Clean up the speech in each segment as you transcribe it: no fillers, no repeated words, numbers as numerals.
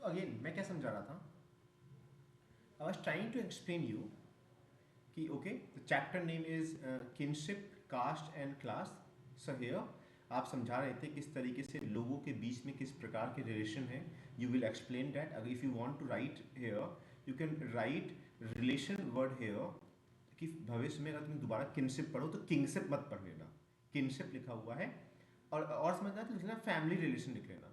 तो अगेन मैं क्या समझा रहा था, I was trying to explain you कि okay the chapter name is kinship caste and class. So here आप समझा रहे थे किस तरीके से लोगों के बीच में किस प्रकार के रिलेशन है। You will explain that. अगर if you want to write here you can write relation word here, कि भविष्य में अगर तुम दोबारा किनशिप पढ़ो तो किंगशिप मत पढ़ लेना, किनशिप लिखा हुआ है। और समझना तो लिख लेना फैमिली रिलेशन लिख लेना,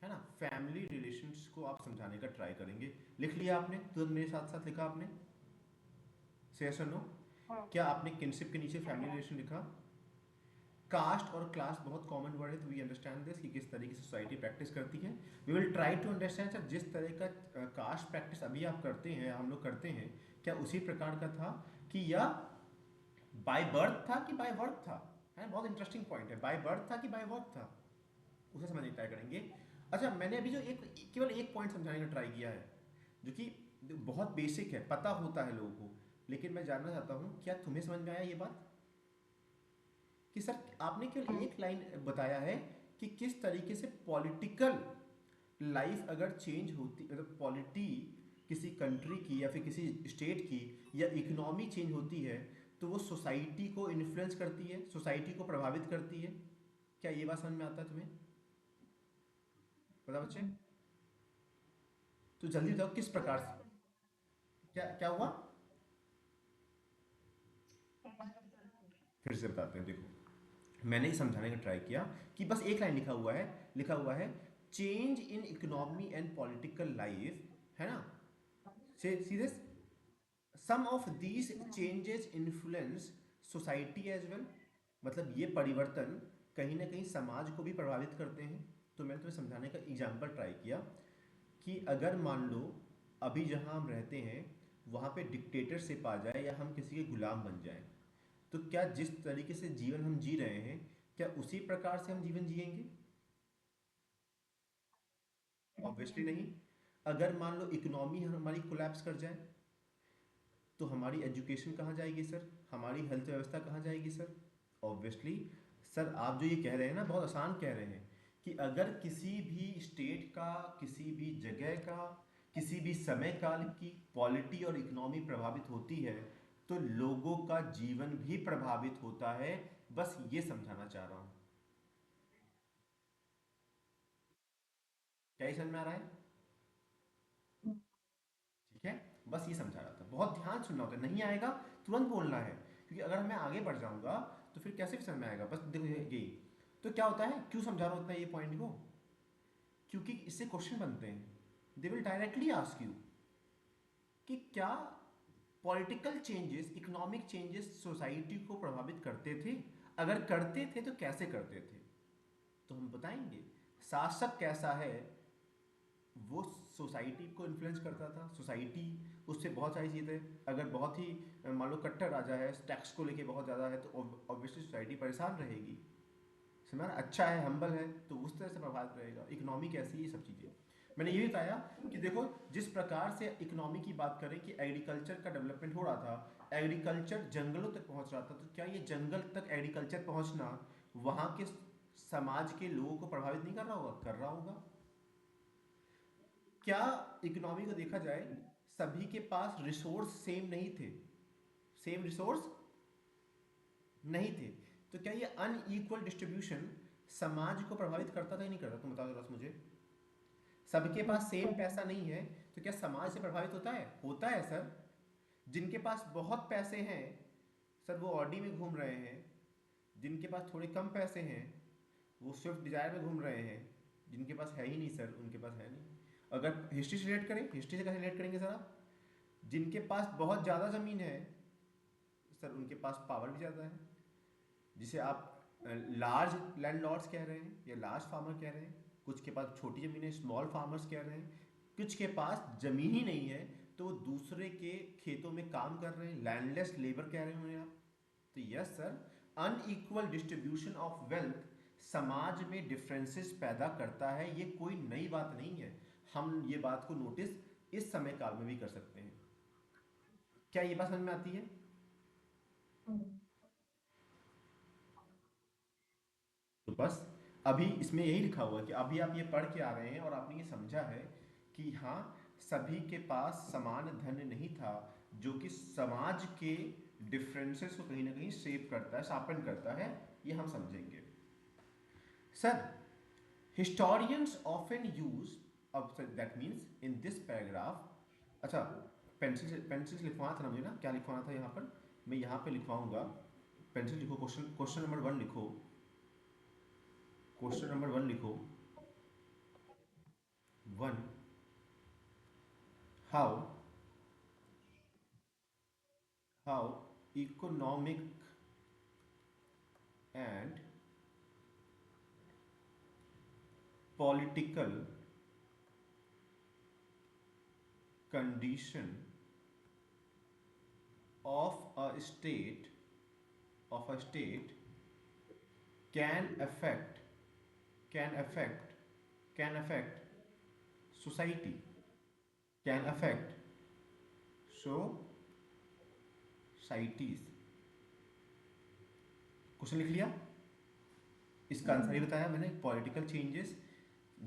है ना। फैमिली रिलेशंस को आप समझाने का ट्राई करेंगे। लिख लिया आपने? तुरंत मेरे साथ साथ लिखा आपने? से यस और नो? हाँ। क्या आपने किनशिप के नीचे फैमिली रिलेशन लिखा? कास्ट और क्लास बहुत कॉमन वर्ड है, तो वी अंडरस्टैंड दिस कि किस तरीके से सोसाइटी प्रैक्टिस करती है। We will try to understand sir जिस तरह का कास्ट प्रैक्टिस अभी आप करते हैं, हम लोग करते हैं, क्या उसी प्रकार का था कि या बाय बर्थ था कि बाय वर्क था। है बहुत इंटरेस्टिंग पॉइंट है, बाय बर्थ था कि बाय वर्क था, उसे समझने की ट्राई करेंगे। अच्छा, मैंने अभी जो एक केवल एक पॉइंट समझाने का ट्राई किया है जो कि बहुत बेसिक है, पता होता है लोगों को, लेकिन मैं जानना चाहता हूँ क्या तुम्हें समझ में आया ये बात कि सर आपने केवल हम्म। एक लाइन बताया है कि किस तरीके से पॉलिटिकल लाइफ अगर चेंज होती, मतलब पॉलिटी किसी कंट्री की या फिर किसी स्टेट की या इकोनॉमी चेंज होती है तो वो सोसाइटी को इन्फ्लुएंस करती है, सोसाइटी को प्रभावित करती है। क्या ये बात समझ में आता है तुम्हें? पता बच्चे? हम्म। तो जल्दी बताओ किस प्रकार से। हम्म। क्या क्या हुआ? फिर से बताते हैं, देखो मैंने ही समझाने का ट्राई किया कि बस एक लाइन लिखा हुआ है, लिखा हुआ है change in economy and political life, है ना। से सीधे some of these changes influence society as well, मतलब ये परिवर्तन कहीं ना कहीं समाज को भी प्रभावित करते हैं। तो मैंने तुम्हें समझाने का एग्जाम्पल ट्राई किया कि अगर मान लो अभी जहाँ हम रहते हैं वहाँ पे डिक्टेटरशिप आ जाए या हम किसी के गुलाम बन जाएं, तो क्या जिस तरीके से जीवन हम जी रहे हैं क्या उसी प्रकार से हम जीवन जिएंगे? ऑब्वियसली नहीं। अगर मान लो इकोनॉमी हमारी कोलैप्स कर जाए तो हमारी एजुकेशन कहाँ जाएगी सर, हमारी हेल्थ व्यवस्था कहाँ जाएगी सर? ऑब्वियसली। सर आप जो ये कह रहे हैं ना बहुत आसान कह रहे हैं कि अगर किसी भी स्टेट का, किसी भी जगह का, किसी भी समय काल की पॉलिटी और इकोनॉमी प्रभावित होती है तो लोगों का जीवन भी प्रभावित होता है। बस ये समझाना चाह रहा हूँ। क्या ये समझ में आ रहा है? ठीक है, बस ये समझा रहा था, बहुत ध्यान सुनना होता है, नहीं आएगा तुरंत बोलना है, क्योंकि अगर मैं आगे बढ़ जाऊंगा तो फिर कैसे समझ में आएगा। बस देखो यही तो क्या होता है, क्यों समझा रहा हूँ इतना ये पॉइंट को, क्योंकि इससे क्वेश्चन बनते हैं। They will directly ask you कि क्या political changes, economic changes society को प्रभावित करते थे, अगर करते थे तो कैसे करते थे। तो हम बताएंगे शासक कैसा है, वो सोसाइटी को इन्फ्लुएंस करता था, सोसाइटी उससे बहुत सारी चीज़ें, अगर बहुत ही मान लो कट्टर राजा है, टैक्स को लेके बहुत ज़्यादा है तो ऑब्वियसली सोसाइटी परेशान रहेगी। समझा ना? अच्छा है, हम्बल है तो उस तरह से प्रभावित रहेगा। इकोनॉमी कैसी, ये सब चीज़ें मैंने ये भी बताया कि देखो जिस प्रकार से इकोनॉमी की बात करें कि एग्रीकल्चर का डेवलपमेंट हो रहा था, एग्रीकल्चर जंगलों तक पहुंच रहा था, तो क्या ये जंगल तक एग्रीकल्चर पहुंचना वहाँ के समाज के लोगों को प्रभावित नहीं कर रहा होगा? कर रहा होगा। क्या इकोनॉमी को देखा जाए सभी के पास रिसोर्स सेम नहीं थे, सेम रिसोर्स नहीं थे, तो क्या ये अनइक्वल डिस्ट्रीब्यूशन समाज को प्रभावित करता था या नहीं करता? तुम बताओ जरा मुझे। सबके पास सेम पैसा नहीं है तो क्या समाज से प्रभावित होता है? होता है सर। जिनके पास बहुत पैसे हैं सर वो ऑडी में घूम रहे हैं, जिनके पास थोड़े कम पैसे हैं वो स्विफ्ट डिजायर में घूम रहे हैं, जिनके पास है ही नहीं सर उनके पास है नहीं। अगर हिस्ट्री से रिलेट करें, हिस्ट्री से कैसे रिलेट करेंगे सर आप? जिनके पास बहुत ज़्यादा ज़मीन है सर उनके पास पावर भी ज़्यादा है, जिसे आप लार्ज लैंडलॉर्ड्स कह रहे हैं या लार्ज फार्मर कह रहे हैं। कुछ के पास छोटी ज़मीन है, स्मॉल फार्मर्स कह रहे हैं। कुछ के पास ज़मीन ही नहीं है तो वो दूसरे के खेतों में काम कर रहे हैं, लैंडलेस लेबर कह रहे हैं उन्हें आप। तो yes sir, unequal distribution of wealth समाज में डिफरेंसेस पैदा करता है, ये कोई नई बात नहीं है। हम ये बात को नोटिस इस समय काल में भी कर सकते हैं। क्या ये बात समझ में आती है? हम्म। तो बस अभी इसमें यही लिखा हुआ है कि अभी आप ये पढ़ के आ रहे हैं और आपने ये समझा है कि हाँ, सभी के पास समान धन नहीं था, जो कि समाज के डिफरेंसेस को कहीं ना कहीं शेप करता है, शार्पन करता है, ये हम समझेंगे। सर, historians often use, अब sir that means in this paragraph, अच्छा, पेंसिल लिखवाना था ना मुझे, ना क्या लिखवाना था यहाँ पर, मैं यहाँ पे लिखवाऊंगा। पेंसिल लिखो, क्वेश्चन क्वेश्चन नंबर 1 लिखो, क्वेश्चन नंबर 1 लिखो। 1, how how economic and political condition of a state of a state can affect can affect can affect society, can affect societies। Question लिख लिया, इसका आंसर ही बताया मैंने। पॉलिटिकल चेंजेस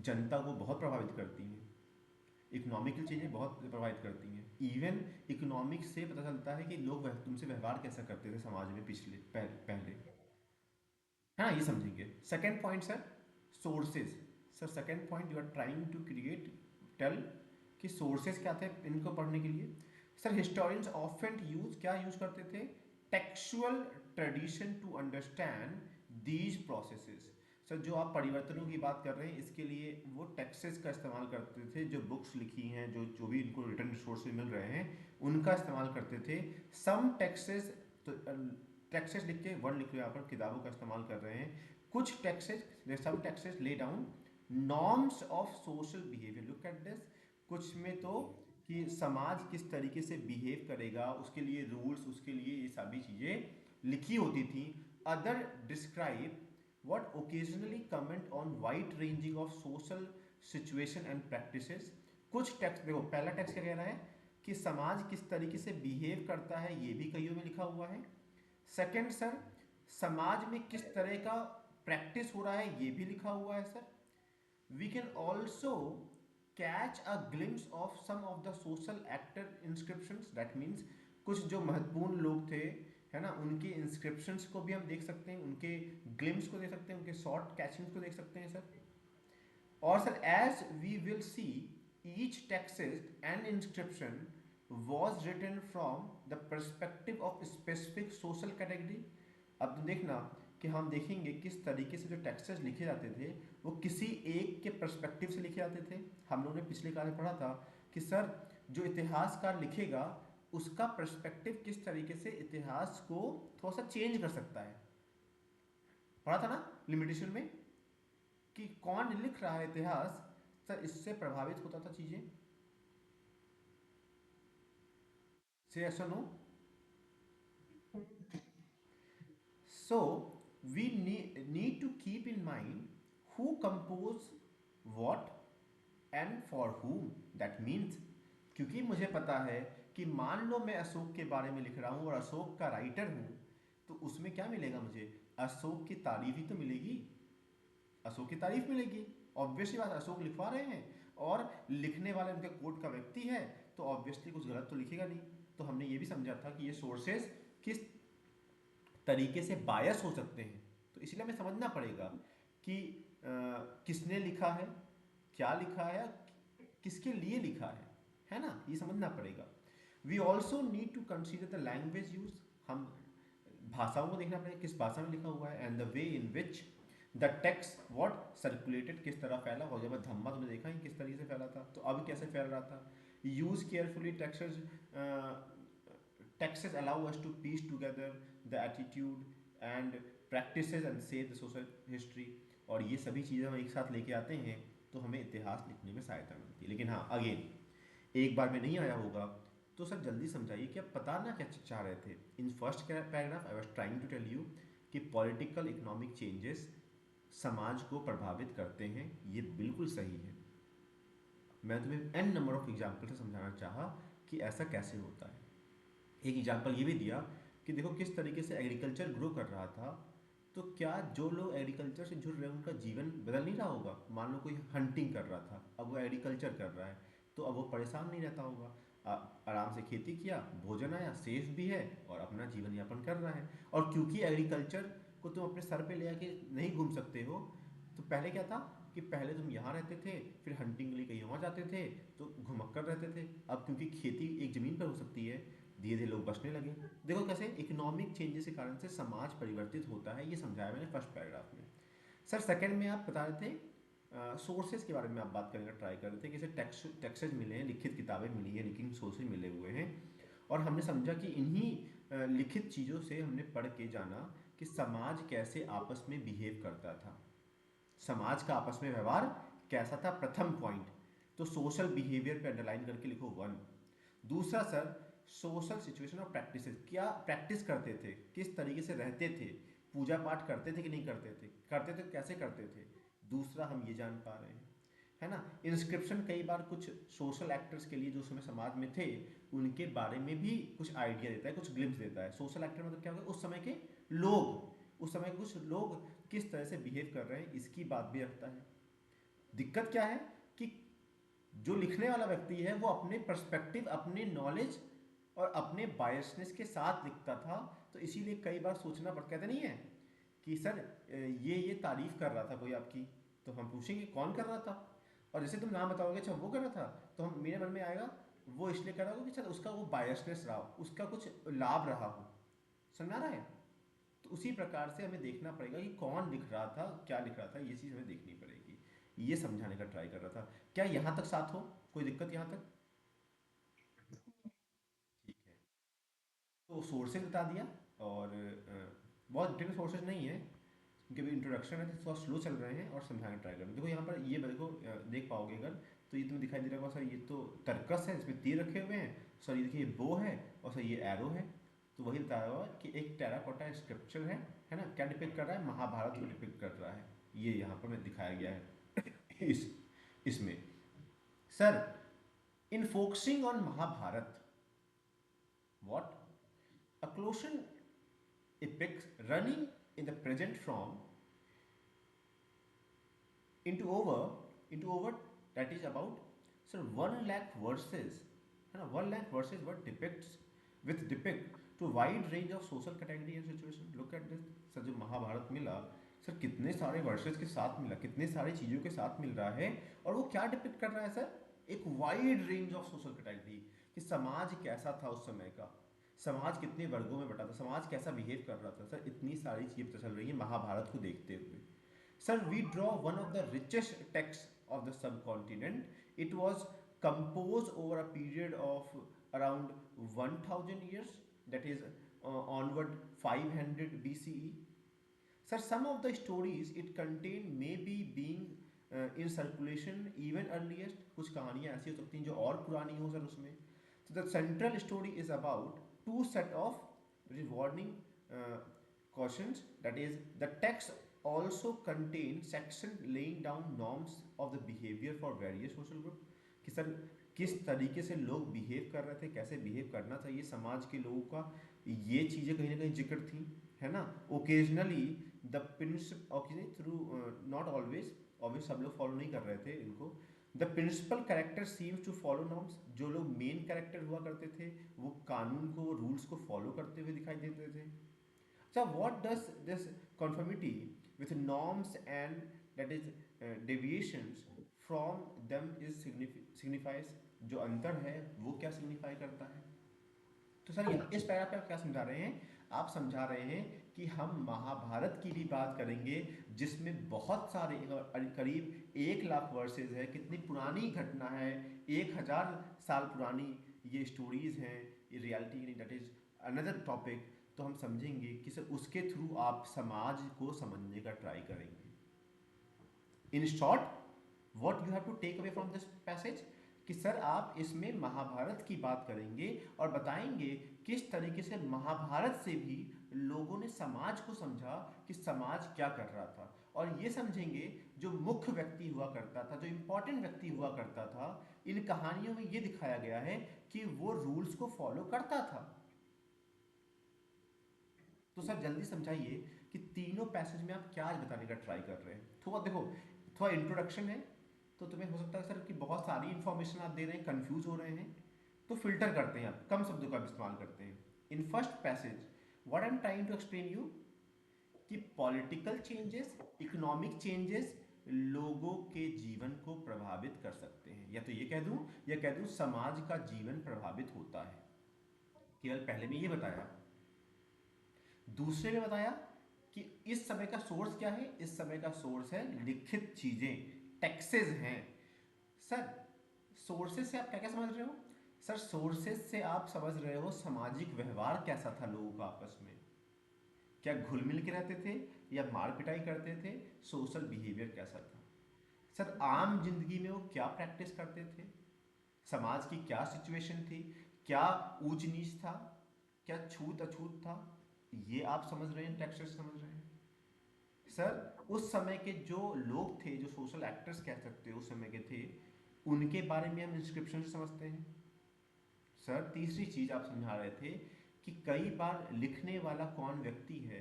जनता को बहुत प्रभावित करती हैं, इकोनॉमिकल चेंजेस बहुत प्रभावित करती हैं। इवन इकोनॉमिक्स से पता चलता है कि लोग तुमसे व्यवहार कैसा करते थे समाज में पिछले पहले, है ना, ये समझेंगे। Second point sir, sources. Sir second point, you are trying to create tell कि सोर्सेज क्या थे इनको पढ़ने के लिए। सर हिस्टोरियंस ऑफन यूज, क्या यूज करते थे, textual tradition to understand these processes. Sir जो आप परिवर्तनों की बात कर रहे हैं, इसके लिए वो टेक्सेस का इस्तेमाल करते थे, जो बुक्स लिखी हैं, जो जो भी इनको रिटर्न रिसोर्सेज मिल रहे हैं, उनका इस्तेमाल करते थे। सम टेक्सेस, तो टेक्सेस लिख के वर्ड लिख लो यहाँ पर, किताबों का इस्तेमाल कर रहे हैं। कुछ texts, some texts lay down norms of social behaviour, look at this. कुछ में तो कि समाज किस तरीके से बिहेव करेगा, उसके लिए रूल्स, उसके लिए ये सभी चीज़ें लिखी होती थी। Other describe what occasionally comment on wide ranging of social situation and practices। कुछ टेक्स्ट देखो, पहला टेक्स्ट क्या कह रहा है कि समाज किस तरीके से बिहेव करता है, ये भी कईयों में लिखा हुआ है। सेकंड सर, समाज में किस तरह का प्रैक्टिस हो रहा है, ये भी लिखा हुआ है sir. We can also catch a glimpse of some of the social actor inscriptions, that means कुछ जो महत्वपूर्ण लोग थे, है ना, उनके इंस्क्रिप्शंस को भी हम देख सकते हैं, उनके ग्लिम्स को देख सकते हैं, उनके शॉर्ट कैचिंग्स को देख सकते हैं सर। और sir as we will see, each text and inscription was written from the perspective of specific social category। अब तो देखना कि हम देखेंगे किस तरीके से जो टेक्स्ट्स लिखे जाते थे वो किसी एक के पर्सपेक्टिव से लिखे जाते थे। हम लोगों ने पिछले क्लास में पढ़ा था कि सर जो इतिहासकार लिखेगा उसका पर्सपेक्टिव किस तरीके से इतिहास को थोड़ा सा चेंज कर सकता है, पढ़ा था ना लिमिटेशन में, कि कौन लिख रहा है इतिहास, सर इससे प्रभावित होता था चीजें। से ऐसा no, so we need to keep in mind who compose what and for whom, that means क्योंकि मुझे पता है कि मान लो मैं अशोक के बारे में लिख रहा हूँ और अशोक का राइटर हूँ, तो उसमें क्या मिलेगा मुझे, अशोक की तारीफ ही तो मिलेगी, अशोक की तारीफ मिलेगी। ऑब्वियसली बात, अशोक लिखवा रहे हैं और लिखने वाले उनके कोर्ट का व्यक्ति है, तो ऑब्वियसली कुछ गलत तो लिखेगा नहीं। तो हमने ये भी समझा था कि ये सोर्सेस किस तरीके से बायस हो सकते हैं, तो इसलिए हमें समझना पड़ेगा कि किसने लिखा है, क्या लिखा है, किसके लिए लिखा है ना, ये समझना पड़ेगा। We also need to consider the language use, हम भाषाओं को देखना पड़ेगा किस भाषा में लिखा हुआ है, and the way in which the text what circulated, किस तरह फैला। और जब धम्मा तुमने देखा ही किस तरीके से फैला था, तो अब कैसे फैल रहा था। Use carefully texts allow us to piece together the attitude and practices and save the social history. और ये सभी चीज़ें हम एक साथ लेके आते हैं तो हमें इतिहास लिखने में सहायता मिलती है। लेकिन हाँ, अगेन एक बार में नहीं आया होगा, तो सर जल्दी समझाइए कि आप पता ना क्या चाह रहे थे। In first paragraph I was trying to tell you कि पॉलिटिकल इकोनॉमिक चेंजेस समाज को प्रभावित करते हैं, ये बिल्कुल सही है। मैं तुम्हें एन नंबर ऑफ एग्जाम्पल से समझाना चाहा कि ऐसा कैसे होता है। एक एग्जाम्पल ये भी दिया कि देखो किस तरीके से एग्रीकल्चर ग्रो कर रहा था, तो क्या जो लोग एग्रीकल्चर से जुड़ रहे हैं उनका जीवन बदल नहीं रहा होगा। मान लो कोई हंटिंग कर रहा था, अब वो एग्रीकल्चर कर रहा है, तो अब वो परेशान नहीं रहता होगा, आराम से खेती किया, भोजन आया, सेफ भी है और अपना जीवन यापन कर रहा है। और क्योंकि एग्रीकल्चर को तुम अपने सर पे ले आके नहीं घूम सकते हो, तो पहले क्या था कि पहले तुम यहाँ रहते थे, फिर हंटिंग के लिए कहीं और जाते थे, तो घुमक्कर रहते थे। अब क्योंकि खेती एक ज़मीन पर हो सकती है, धीरे धीरे लोग बसने लगे। देखो कैसे इकोनॉमिक चेंजेस के कारण से समाज परिवर्तित होता है, ये समझाया मैंने फर्स्ट पैराग्राफ में। सर सेकंड में आप बता रहे थे सोर्सेज के बारे में आप बात करने का ट्राई कर रहे थे कि जैसे टेक्सेज मिले हैं, लिखित किताबें मिली है, लिखित सोर्सेज मिले हुए हैं, और हमने समझा कि इन्हीं लिखित चीज़ों से हमने पढ़ के जाना कि समाज कैसे आपस में बिहेव करता था, समाज का आपस में व्यवहार कैसा था, प्रथम पॉइंट। तो सोशल बिहेवियर पे अंडरलाइन करके लिखो 1। दूसरा सर, सोशल सिचुएशन और प्रैक्टिस, क्या प्रैक्टिस करते थे, किस तरीके से रहते थे, पूजा पाठ करते थे कि नहीं करते थे, करते थे कैसे करते थे, दूसरा हम ये जान पा रहे हैं, है ना। इंस्क्रिप्शन कई बार कुछ सोशल एक्टर्स के लिए जो समय समाज में थे उनके बारे में भी कुछ आइडिया देता है, कुछ ग्लिम्स देता है। सोशल एक्टर मतलब क्या होगा, उस समय के लोग, उस समय कुछ लोग किस तरह से बिहेव कर रहे हैं, इसकी बात भी रखता है। दिक्कत क्या है कि जो लिखने वाला व्यक्ति है वो अपने पर्सपेक्टिव, अपने नॉलेज और अपने बायसनेस के साथ लिखता था, तो इसीलिए कई बार सोचना पड़ता, कहते नहीं है कि सर ये तारीफ कर रहा था कोई आपकी, तो हम पूछेंगे कौन कर रहा था, और जैसे तुम नाम बताओगे अच्छा वो कर रहा था, तो हम मेरे मन में आएगा वो इसलिए कर रहा हो कि सर उसका वो बायसनेस रहा हो, उसका कुछ लाभ रहा हो, समझ आ रहा है। तो उसी प्रकार से हमें देखना पड़ेगा कि कौन लिख रहा था, क्या लिख रहा था, ये चीज़ हमें देखनी पड़ेगी। ये समझाने का ट्राई कर रहा था। क्या यहाँ तक साथ हो, कोई दिक्कत यहाँ तक? ठीक है। तो सोर्सेज बता दिया, और बहुत डिटेल सोर्सेज नहीं है क्योंकि अभी इंट्रोडक्शन है तो थोड़ा स्लो चल रहे हैं, और समझाने ट्राई करें। देखो यहाँ पर ये देखो, देख पाओगे अगर, तो ये तुम्हें दिखाई दे रहा होगा सर, ये तो तर्कस है, इसमें तीर रखे हुए हैं, सर ये देखिए बो है, और सर ये एरो है। तो वही बताया हुआ कि एक टेराकोटा स्क्रिप्चर है ना, क्या डिपिक्ट कर रहा है, महाभारत को डिपिक्ट कर रहा है, ये यहाँ पर में दिखाया गया है इस इसमें। Sir in focusing on Mahabharata, what a colossal epic running in the present form into over that is about sir 1 lakh verses, है ना, 1 lakh verses what depicts with depict to wide range of social category and situation. Look at this sir, जो महाभारत मिला sir, कितने सारे versus के साथ मिला, कितने सारी चीज़ों के साथ मिल रहा है, और वो क्या डिपिक्ट कर रहा है सर, एक wide range of social category, कि समाज कैसा था उस समय का, समाज कितने वर्गों में बटा था, समाज कैसा बिहेव कर रहा था सर, इतनी सारी चीज़ें पता चल रही है महाभारत को देखते हुए। Sir, we draw one of the richest texts of the subcontinent. It was composed over a period of around 1000 years, that is onward 500 BCE. Sir, some of the stories it contain may be being in circulation even earliest. कुछ कहानियाँ ऐसी हो सकती हैं जो और पुरानी हो सर उसमें. So the central story is about two set of rewarding cautions. That is, the text also contain section laying down norms of the behavior for various social group. कि सर किस तरीके से लोग बिहेव कर रहे थे, कैसे बिहेव करना चाहिए समाज के लोगों का, ये चीज़ें कहीं ना कहीं जिक्र थी, है ना। Occasionally the principal through, not always, obvious सब लोग फॉलो नहीं कर रहे थे इनको। The principal character seems to follow norms, जो लोग मेन कैरेक्टर हुआ करते थे वो कानून को, रूल्स को फॉलो करते हुए दिखाई देते थे। अच्छा, what does this conformity with norms and that is deviations from them is signifies, जो अंतर है वो क्या सिग्निफाई करता है। तो सर इस पैराग्राफ पे आप क्या समझा रहे हैं, आप समझा रहे हैं कि हम महाभारत की भी बात करेंगे जिसमें बहुत सारे करीब 1 लाख वर्सेज है, कितनी पुरानी घटना है, 1000 साल पुरानी ये स्टोरीज हैं, ये रियलिटी नहीं, दैट इज अनदर टॉपिक। तो हम समझेंगे कि सर उसके थ्रू आप समाज को समझने का ट्राई करेंगे। In short what you have to take away from this passage, कि सर आप इसमें महाभारत की बात करेंगे और बताएंगे किस तरीके से महाभारत से भी लोगों ने समाज को समझा कि समाज क्या कर रहा था, और ये समझेंगे जो मुख्य व्यक्ति हुआ करता था, जो इंपॉर्टेंट व्यक्ति हुआ करता था, इन कहानियों में ये दिखाया गया है कि वो रूल्स को फॉलो करता था। तो सर जल्दी समझाइए कि तीनों पैसेज में आप क्या आज बताने का ट्राई कर रहे हैं। थोड़ा देखो, थोड़ा इंट्रोडक्शन है, तो तुम्हें हो सकता है सर कि बहुत सारी इंफॉर्मेशन आप दे रहे हैं, कंफ्यूज हो रहे हैं, तो फिल्टर करते हैं, आप कम शब्दों का इस्तेमाल करते हैं। In first passage what I am trying to explain you कि पॉलिटिकल चेंजेस, इकोनॉमिक चेंजेस लोगों के जीवन को प्रभावित कर सकते हैं, या तो ये कह दूं या कह दूं समाज का जीवन प्रभावित होता है। केवल पहले में ये बताया, दूसरे में बताया कि इस समय का सोर्स क्या है, इस समय का सोर्स है लिखित चीजें, टैक्सेस हैं। सर सोर्सेज से आप क्या क्या समझ रहे हो? सर सोर्सेज से आप समझ रहे हो सामाजिक व्यवहार कैसा था लोगों का आपस में, क्या घुल मिल के रहते थे या मार पिटाई करते थे, सोशल बिहेवियर कैसा था। सर आम जिंदगी में वो क्या प्रैक्टिस करते थे, समाज की क्या सिचुएशन थी, क्या ऊंच नीच था, क्या छूत अछूत था, ये आप समझ रहे हैं, टेक्सचर समझ रहे हैं। सर उस समय के जो लोग थे, जो सोशल एक्टर्स कह सकते हो उस समय के थे, उनके बारे में हम इंस्क्रिप्शन से समझते हैं। सर तीसरी चीज आप समझा रहे थे कि कई बार लिखने वाला कौन व्यक्ति है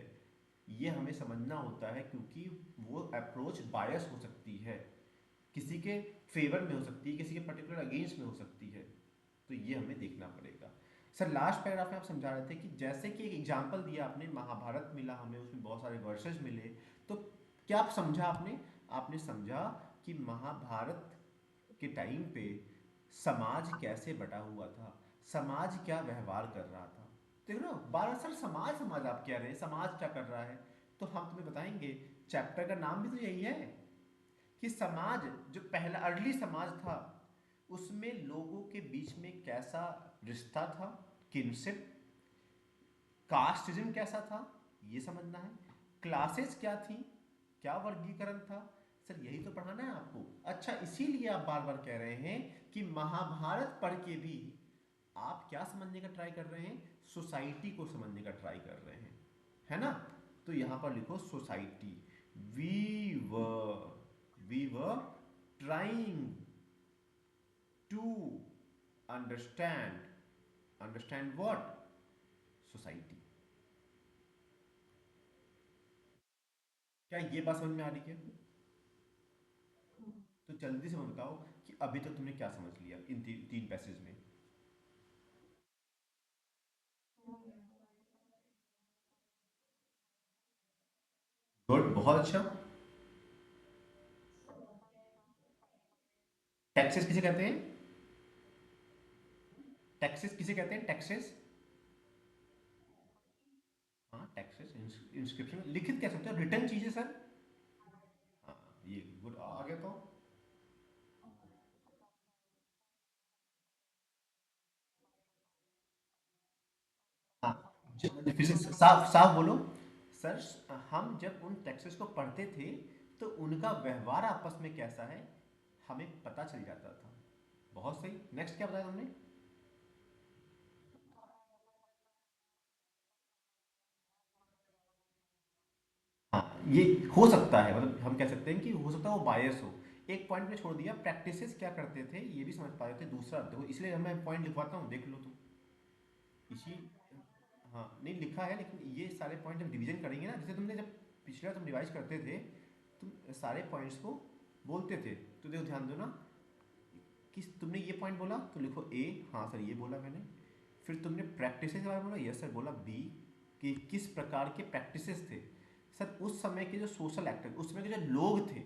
ये हमें समझना होता है, क्योंकि वो अप्रोच बायस हो सकती है, किसी के फेवर में हो सकती है, किसी के पर्टिकुलर अगेंस्ट में हो सकती है, तो ये हमें देखना पड़ेगा। सर लास्ट पैराग्राफ में आप समझा रहे थे कि जैसे कि एक एग्जाम्पल दिया आपने, महाभारत मिला हमें, उसमें बहुत सारे वर्सेस मिले, तो क्या आप समझा आपने? आपने समझा कि महाभारत के टाइम पे समाज कैसे बटा हुआ था, समाज क्या व्यवहार कर रहा था। देख रहे हो बार सर समाज समाज आप कह रहे हैं, समाज क्या कर रहा है, तो हम तुम्हें बताएंगे, चैप्टर का नाम भी तो यही है कि समाज, जो पहला अर्ली समाज था उसमें लोगों के बीच में कैसा रिश्ता था, किनशिप, कास्टिज्म कैसा था, ये समझना है, क्लासेस क्या थी, क्या वर्गीकरण था। सर यही तो पढ़ाना है आपको। अच्छा इसीलिए आप बार बार कह रहे हैं कि महाभारत पढ़ के भी आप क्या समझने का ट्राई कर रहे हैं, सोसाइटी को समझने का ट्राई कर रहे हैं, है ना? तो यहां पर लिखो society, we were trying to understand, understand what, society. क्या ये बात समझ में आ रही है? तो जल्दी से बताओ कि अभी तक तुमने क्या समझ लिया इन तीन पैसेज में। गुड, बहुत अच्छा। टैक्सेस किसे कहते हैं? टैक्सेस किसे कहते हैं, टैक्सेस? हाँ टैक्सेस, इंस्क्रिप्शन लिखित कह सकते हो, रिटर्न चीजें सर। हाँ ये गुड आ गया तो। हाँ फिर से साफ साफ बोलो। सर हम जब उन टैक्सेस को पढ़ते थे तो उनका व्यवहार आपस में कैसा है हमें पता चल जाता था। बहुत सही, नेक्स्ट क्या बताया तुमने? हाँ ये हो सकता है, मतलब हम कह सकते हैं कि हो सकता है वो बायस हो। एक पॉइंट में छोड़ दिया, प्रैक्टिसेस क्या करते थे ये भी समझ पाए थे, दूसरा देखो इसलिए मैं पॉइंट लिखवाता हूँ, देख लो तुम इसी। हाँ नहीं लिखा है, लेकिन ये सारे पॉइंट जब रिवीजन करेंगे ना, जैसे तुमने जब पिछला तुम रिवाइज करते थे, तुम सारे पॉइंट्स को बोलते थे, तो देखो ध्यान दो ना, कि तुमने ये पॉइंट बोला तो लिखो ए, हाँ सर ये बोला मैंने। फिर तुमने प्रैक्टिसेस के बारे में बोला, यस सर बोला बी, कि किस प्रकार के प्रैक्टिसेस थे। सर उस समय के जो सोशल एक्टर, उस समय के जो लोग थे,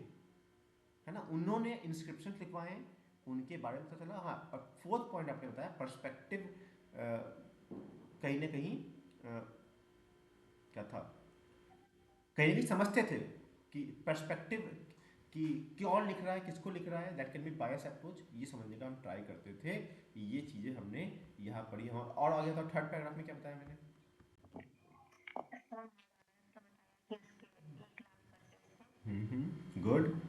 है ना, उन्होंने इंस्क्रिप्शन लिखवाए हैं, उनके बारे में पता चला। हाँ और फोर्थ पॉइंट आपने बताया पर्सपेक्टिव, कहीं ना कहीं क्या था, कहीं भी समझते थे कि पर्सपेक्टिव, कि कौन लिख रहा है, किसको लिख रहा है, that can be bias approach, ये समझने का हम ट्राई करते थे। ये चीज़ें हमने यहाँ पढ़ी। हम और आगे था थर्ड पैराग्राफ में क्या बताया मैंने? गुड।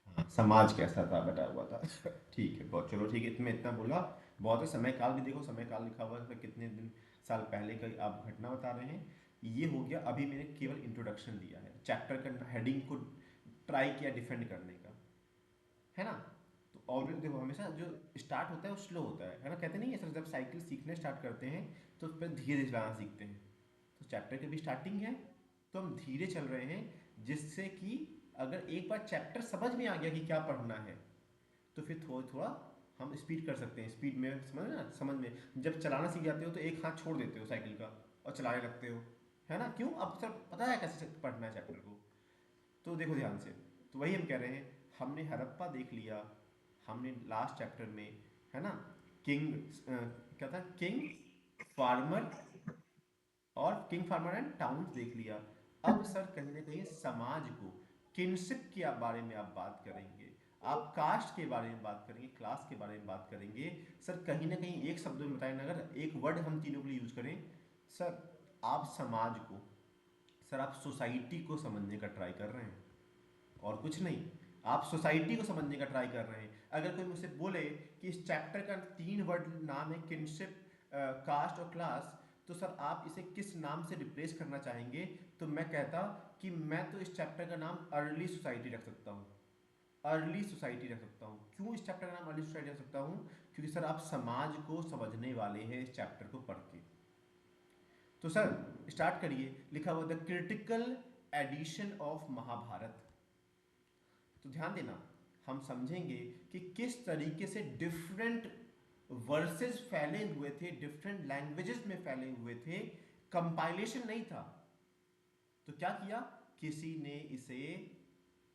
हाँ, समाज कैसा था बता हुआ था। ठीक है बहुत, चलो ठीक है, तुम्हें इतना बोला बहुत है। समय काल भी देखो, समय काल लिखा हुआ है उसमें, कितने दिन साल पहले का आप घटना बता रहे हैं। ये हो गया, अभी मैंने केवल इंट्रोडक्शन दिया है, चैप्टर का हेडिंग को ट्राई किया डिफेंड करने का, है ना? तो ऑलरेडी देखो हमेशा जो स्टार्ट होता है वो स्लो होता है ना, कहते नहीं है सर, जब साइकिल सीखने स्टार्ट करते हैं तो उस पर धीरे धीरे चलाना सीखते हैं, तो चैप्टर की भी स्टार्टिंग है, तो हम धीरे चल रहे हैं, जिससे कि अगर एक बार चैप्टर समझ में आ गया कि क्या पढ़ना है, तो फिर थोड़ा थोड़ा हम स्पीड कर सकते हैं। स्पीड में समझ ना, समझ में जब चलाना सीख जाते हो तो एक हाथ छोड़ देते हो साइकिल का और चलाने लगते हो, है ना? क्यों? अब सर पता है कैसे पढ़ना है चैप्टर को। तो देखो ध्यान से, तो वही हम कह रहे हैं, हमने हड़प्पा देख लिया, हमने लास्ट चैप्टर में, है ना, किंग, क्या था, किंग फार्मर और किंग फार्मर एंड टाउन्स देख लिया। अब सर कहीं ना कहीं समाज को, किनशिप के बारे में आप बात करेंगे, आप कास्ट के बारे में बात करेंगे, क्लास के बारे में बात करेंगे। सर कहीं ना कहीं एक शब्द में बताएं, अगर एक वर्ड हम तीनों के लिए यूज करें, सर आप समाज को, सर आप सोसाइटी को समझने का ट्राई कर रहे हैं, और कुछ नहीं। आप सोसाइटी को समझने का ट्राई कर रहे हैं। अगर कोई मुझसे बोले कि इस चैप्टर का 3 वर्ड नाम है किनशिप, कास्ट और क्लास, तो सर आप इसे किस नाम से रिप्लेस करना चाहेंगे? तो मैं कहता कि मैं तो इस चैप्टर का नाम अर्ली सोसाइटी रख सकता हूँ। अर्ली सोसाइटी रख सकता हूँ। क्यों इस चैप्टर का नाम अर्ली सोसाइटी रख सकता हूँ? क्योंकि सर आप समाज को समझने वाले हैं इस चैप्टर को पढ़ के। तो सर स्टार्ट करिए। लिखा हुआ the critical edition of Mahabharata. तो ध्यान देना, हम समझेंगे कि किस तरीके से डिफरेंट वर्सेस फैले हुए थे, डिफरेंट लैंग्वेजेस में फैले हुए थे, कंपाइलेशन नहीं था। तो क्या किया, किसी ने इसे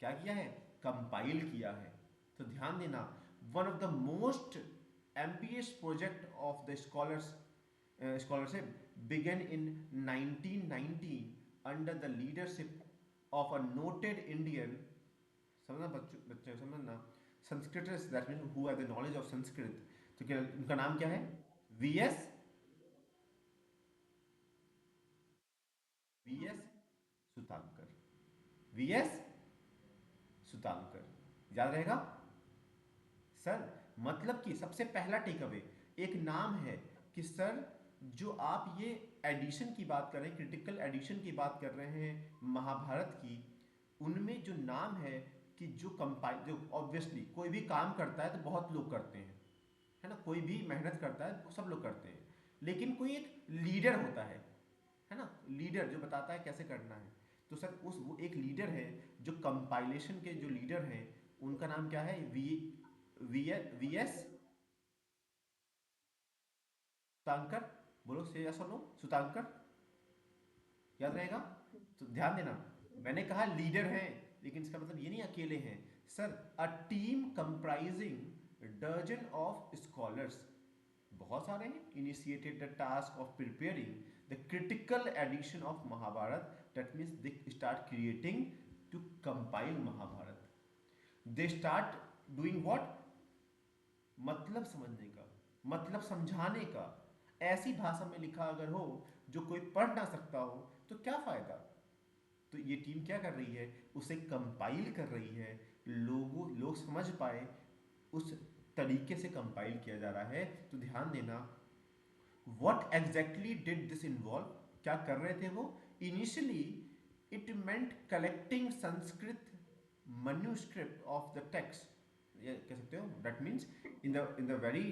क्या किया है, कंपाइल किया है। तो ध्यान देना, one of the most ambitious project of the scholarship began in 1919 under the leadership of a noted Indian, समझना बच्चों, बच्चे समझना, Sanskrit, that mean who have the knowledge of Sanskrit. तो क्या उनका नाम क्या है? VS, VS Sukthankar, VS Sukthankar. याद रहेगा सर? मतलब कि सबसे पहला टेक अवे एक नाम है कि सर जो आप ये एडिशन की बात कर रहे हैं, क्रिटिकल एडिशन की बात कर रहे हैं महाभारत की, उनमें जो नाम है कि जो कंपाइल, जो ऑब्वियसली कोई भी काम करता है तो बहुत लोग करते हैं, है ना, कोई भी मेहनत करता है सब लोग करते हैं, लेकिन कोई एक लीडर होता है ना, लीडर जो बताता है कैसे करना है। तो सर उस वो एक लीडर है, जो कंपाइलेशन के जो लीडर हैं, उनका नाम क्या है? V S Sukthankar. बोलो से या सुनो, सुतांकर। याद रहेगा? तो ध्यान देना, मैंने कहा लीडर हैं, लेकिन इसका मतलब ये नहीं अकेले हैं। Sir a team comprising dozen of scholars, बहुत सारे हैं, initiated the task of preparing the critical edition of Mahabharata. That means they start creating to compile Mahabharata. They start doing what? मतलब समझने का, मतलब समझाने का। ऐसी भाषा में लिखा अगर हो जो कोई पढ़ ना सकता हो, तो क्या फायदा? तो ये टीम क्या कर रही है, उसे कंपाइल कर रही है, लोग समझ पाए, उस तरीके से कंपाइल किया जा रहा है। तो ध्यान देना, what exactly did this involve, क्या कर रहे थे वो? Initially it meant collecting Sanskrit manuscript of the text, ये कह सकते हो, that means in the very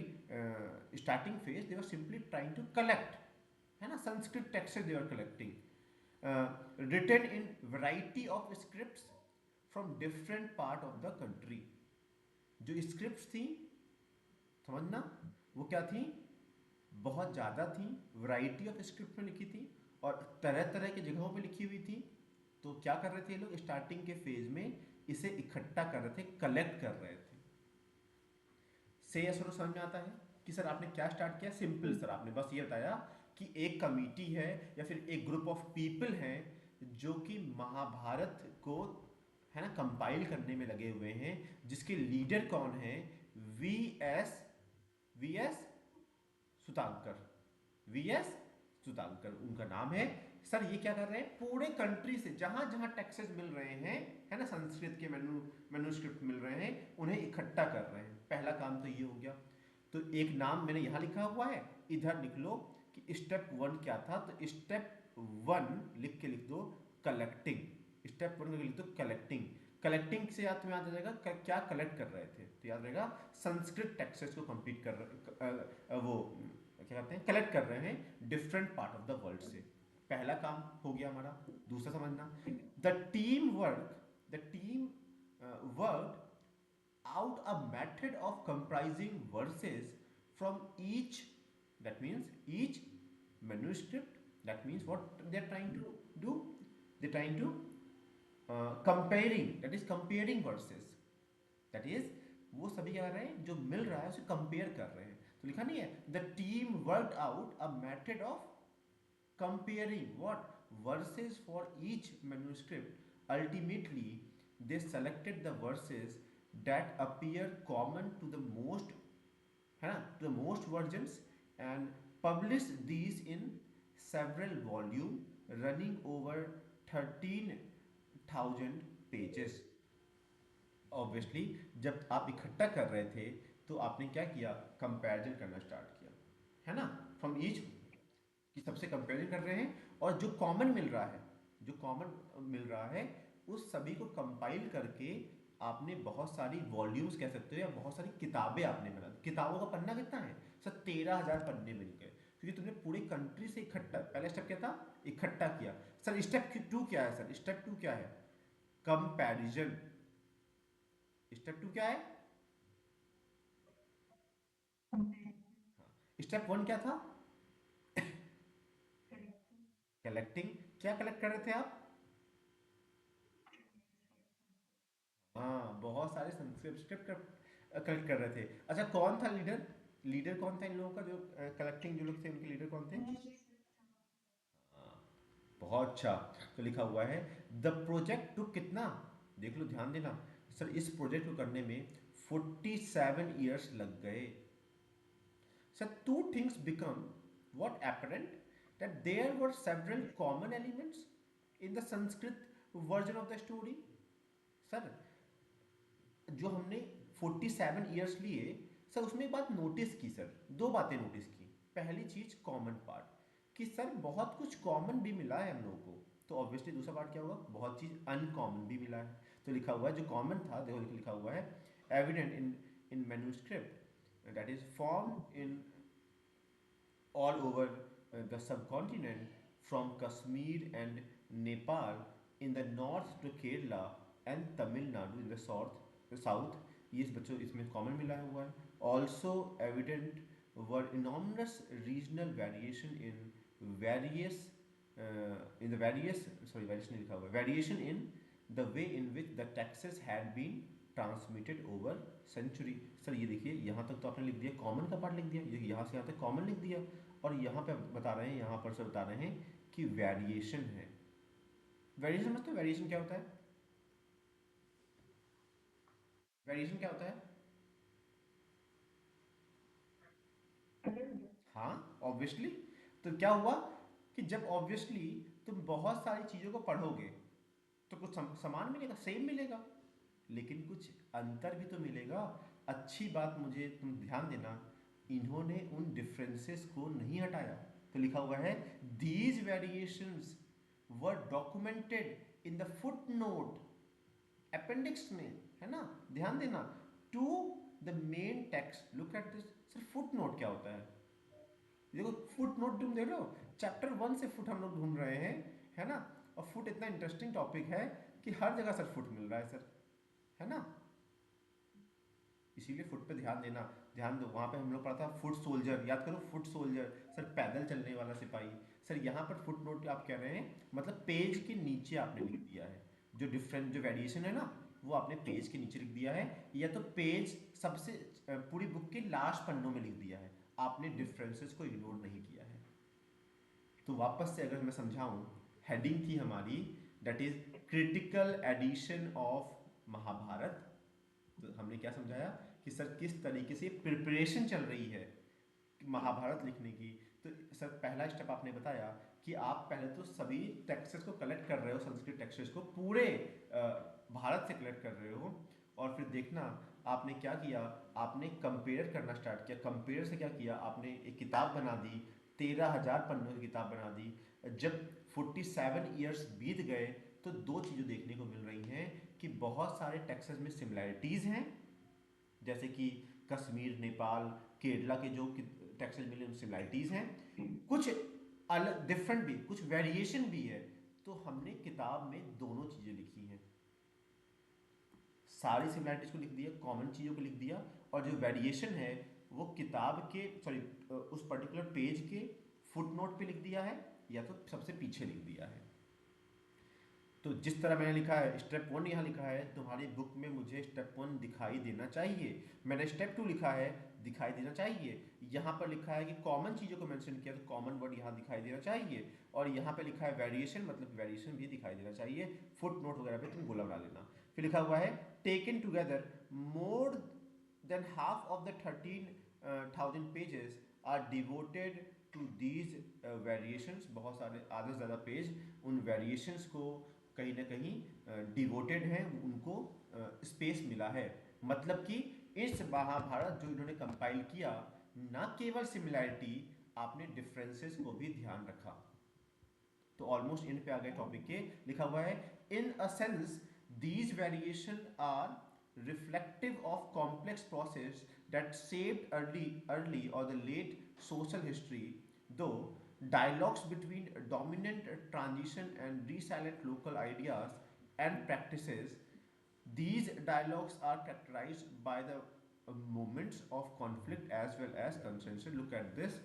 starting phase they were simply trying to collect, है ना, Sanskrit text they are collecting, written in variety of scripts from different part of the country. जो scripts थी, समझना, वो क्या थी? बहुत ज़्यादा थी, वैरायटी ऑफ स्क्रिप्ट में लिखी थी, और तरह तरह की जगहों पे लिखी हुई थी। तो क्या कर रहे थे ये लोग? स्टार्टिंग के फेज में इसे इकट्ठा कर रहे थे, कलेक्ट कर रहे थे। से या सुनो समझ में आता है कि सर आपने क्या स्टार्ट किया? सिंपल सर, आपने बस ये बताया कि एक कमिटी है या फिर एक ग्रुप ऑफ पीपल हैं जो कि महाभारत को, है ना, कंपाइल करने में लगे हुए हैं, जिसके लीडर कौन है? V S V S Sukthankar, V S Sukthankar उनका नाम है। सर ये क्या कर रहे हैं? पूरे कंट्री से जहां जहां टैक्सेस मिल रहे हैं, है ना, संस्कृत के मेनूस्क्रिप्ट मिल रहे हैं, उन्हें इकट्ठा कर रहे हैं। पहला काम तो ये हो गया। तो एक नाम मैंने यहां लिखा हुआ है, इधर लिख लो कि स्टेप 1 क्या था। तो स्टेप 1 लिख के लिख दो कलेक्टिंग। स्टेप 1 लिख दो कलेक्टिंग। कलेक्टिंग से याद तुम्हें याद आ जाएगा क्या कलेक्ट कर रहे थे, तो याद रहेगा संस्कृत टैक्सेस को कंप्लीट कर रहे, वो क्या कहते हैं, कलेक्ट कर रहे हैं different part of the world से। पहला काम हो गया हमारा। दूसरा समझना, The team worked out a method of comprising verses from each, that means each manuscript. That means what they're trying to do, they're trying to comparing, that is comparing verses, that is वो सभी क्या कर रहे हैं, जो मिल रहा है उसे कंपेयर कर रहे हैं। तो लिखा नहीं है the team worked out a method of comparing what verses for each manuscript. Ultimately they selected the verses that appear common to the most, है ना, to the most versions, and published these in several volume running over 13,000 pages. Obviously जब आप इकट्ठा कर रहे थे तो आपने क्या किया, कंपैरिजन करना स्टार्ट किया, है ना, फ्रॉम ईच, कि सबसे कंपेयर कर रहे हैं, और जो कॉमन मिल रहा है, जो कॉमन मिल रहा है उस सभी को कंपाइल करके आपने बहुत सारी वॉल्यूम्स कह सकते हो या बहुत सारी किताबें आपने बना। किताबों का पन्ना कितना है सर, 13,000 पन्ने मिल गए, क्योंकि तुमने पूरे कंट्री से इकट्ठा, पहला स्टेप क्या था, इकट्ठा किया। सर स्टेप 2 क्या है, सर स्टेप 2 क्या है, कंपैरिजन। स्टेप 2 क्या है, स्टेप 1 क्या था, कलेक्टिंग। क्या कलेक्ट कर रहे थे आप, हाँ बहुत सारे सब्सक्रिप्ट कलेक्ट कर रहे थे। अच्छा कौन था लीडर, लीडर कौन था इन लोगों का, जो कलेक्टिंग जो लोग थे उनके लीडर कौन थे, हाँ, बहुत अच्छा। तो लिखा हुआ है द प्रोजेक्ट टू कितना, देख लो ध्यान देना सर, इस प्रोजेक्ट को करने में 47 ईयर्स लग गए। Sir two things become what apparent, that there were several common elements in the Sanskrit version of the story। Sir जो हमने 47 ईयर्स लिए, सर उसमें एक बात नोटिस की सर, दो बातें नोटिस की। पहली चीज कॉमन पार्ट, कि सर बहुत कुछ कॉमन भी मिला है हम लोगों को, तो ऑब्वियसली दूसरा पार्ट क्या होगा, बहुत चीज अनकॉमन भी मिला है। तो लिखा हुआ है जो कॉमन था, देखो लिखा हुआ है evident in in manuscript that is form in all over the subcontinent, from Kashmir and Nepal in the north to Kerala and Tamil Nadu in the south। ये इस बच्चों इसमें कॉमन मिला हुआ है। Also evident were enormous regional variation in various in the various, sorry variation लिखा हुआ है, variation in the way in which the texts had been transmitted over century. Sir ये देखिए यहाँ तक तो आपने लिख दिया, कॉमन का पार्ट लिख दिया, ये यहाँ से यहाँ तक कॉमन लिख दिया, और यहाँ पे बता रहे हैं, यहाँ पर से बता रहे हैं कि वेरिएशन है। वेरिएशन मतलब वेरिएशन क्या होता है, वेरिएशन क्या होता है, हाँ ऑब्वियसली। तो क्या हुआ कि जब ऑब्वियसली तुम बहुत सारी चीज़ों को पढ़ोगे तो कुछ समान मिलेगा, सेम मिलेगा, लेकिन कुछ अंतर भी तो मिलेगा। अच्छी बात मुझे तुम ध्यान देना, इन्होंने उन डिफरेंसेस को नहीं हटाया। तो लिखा हुआ है these variations were documented in the footnote, appendix में, है ना, ध्यान देना, to the main text. Look at this sir, footnote क्या होता है, देखो फुट नोट तुम देख रहे हो, चैप्टर 1 से फुट हम लोग ढूंढ रहे हैं, है ना, और फुट इतना इंटरेस्टिंग टॉपिक है कि हर जगह सर फुट मिल रहा है सर, है ना, इसीलिए फुट पे ध्यान देना। ध्यान दो, वहाँ पे हम लोग पढ़ा था फुट सोल्जर, याद करो फुट सोल्जर, सर पैदल चलने वाला सिपाही। सर यहाँ पर फुट नोट आप कह रहे हैं मतलब पेज के नीचे आपने लिख दिया है, जो डिफरेंट जो वेरिएशन है ना वो आपने पेज के नीचे लिख दिया है, या तो पेज सबसे पूरी बुक के लास्ट पन्नों में लिख दिया है, आपने डिफरेंसेस को इग्नोर नहीं किया है। तो वापस से अगर मैं समझाऊं, हेडिंग थी हमारी that is critical edition of Mahabharata. तो हमने क्या समझाया कि सर किस तरीके से प्रिपरेशन चल रही है महाभारत लिखने की। तो सर पहला स्टेप आपने बताया कि आप पहले तो सभी टेक्स्ट्स को कलेक्ट कर रहे हो, संस्कृत टेक्स्ट्स को पूरे भारत से कलेक्ट कर रहे हो, और फिर देखना आपने क्या किया, आपने कंपेयर करना स्टार्ट किया। कंपेयर से क्या किया, आपने एक किताब बना दी, 13,000 पन्नों की किताब बना दी। जब 47 ईयर्स बीत गए तो दो चीज़ें देखने को मिल रही हैं कि बहुत सारे टेक्स्ट्स में सिमिलैरिटीज़ हैं, जैसे कि कश्मीर, नेपाल, केरला के जो टेक्सटाइल मिले उनमें सिमिलैरिटीज़ हैं, कुछ अलग डिफरेंट भी, कुछ वेरिएशन भी है। तो हमने किताब में दोनों चीज़ें लिखी हैं, सारी सिमिलैरिटीज को लिख दिया, कॉमन चीज़ों को लिख दिया, और जो वेरिएशन है वो किताब के उस पर्टिकुलर पेज के फुटनोट पे लिख दिया है या तो सबसे पीछे लिख दिया है। तो जिस तरह मैंने लिखा है स्टेप 1 यहाँ लिखा है, तुम्हारी बुक में मुझे स्टेप 1 दिखाई देना चाहिए, मैंने स्टेप 2 लिखा है दिखाई देना चाहिए। यहाँ पर लिखा है कि कॉमन चीज़ों को मेंशन किया तो कॉमन वर्ड यहाँ दिखाई देना चाहिए, और यहाँ पे लिखा है वेरिएशन, मतलब वेरिएशन भी दिखाई देना चाहिए। फुट नोट वगैरह पे तुम गोला बना लेना। फिर लिखा हुआ है taken together more than half of the 13,000 pages are devoted to these variations. बहुत सारे आधे से ज़्यादा पेज उन वेरिएशंस को कहीं ना कहीं डिवोटेड हैं, उनको स्पेस मिला है। मतलब कि इस महाभारत जो इन्होंने कंपाइल किया, ना केवल सिमिलैरिटी, आपने डिफरेंसेस को भी ध्यान रखा। तो ऑलमोस्ट इन पे आ गए टॉपिक के। लिखा हुआ है in a sense these variation are reflective of complex process that shaped early or the late social history, though dialogues between dominant transition and resilient local ideas and practices. These dialogues are characterized by the moments of conflict as well as consensus. Look at this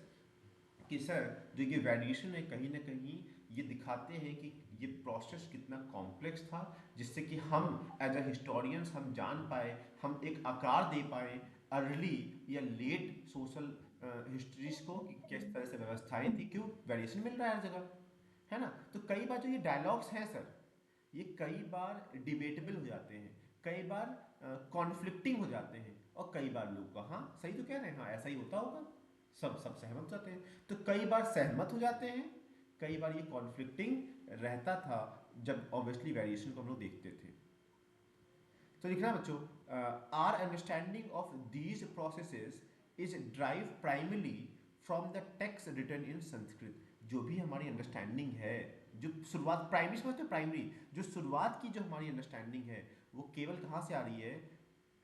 कि sir जो ये variation है कहीं ना कहीं ये दिखाते हैं कि ये प्रोसेस कितना कॉम्प्लेक्स था, जिससे कि हम एज अ हिस्टोरियंस हम जान पाए, हम एक आकार दे पाए अर्ली या लेट सोशल हिस्ट्रीज को कि किस तरह से व्यवस्थाएं थी। क्यों? वेरिएशन मिल रहा है हर जगह, है ना। तो कई बार जो ये डायलॉग्स हैं सर, ये कई बार डिबेटेबल हो जाते हैं, कई बार कॉन्फ्लिक्टिंग हो जाते हैं, और कई बार लोग को हाँ सही तो कह रहे हैं, हाँ ऐसा ही होता होगा, सब सहमत हो जाते हैं। तो कई बार सहमत हो जाते हैं, कई बार ये कॉन्फ्लिक्टिंग रहता था जब ऑब्वियसली वेरिएशन को हम लोग देखते थे। तो लिखना बच्चों, our understanding of these processes is drive primarily from the text written in Sanskrit. जो भी हमारी अंडरस्टैंडिंग है, जो शुरुआत प्राइमरी समझते हो, प्राइमरी जो शुरुआत की जो हमारी अंडरस्टैंडिंग है वो केवल कहाँ से आ रही है?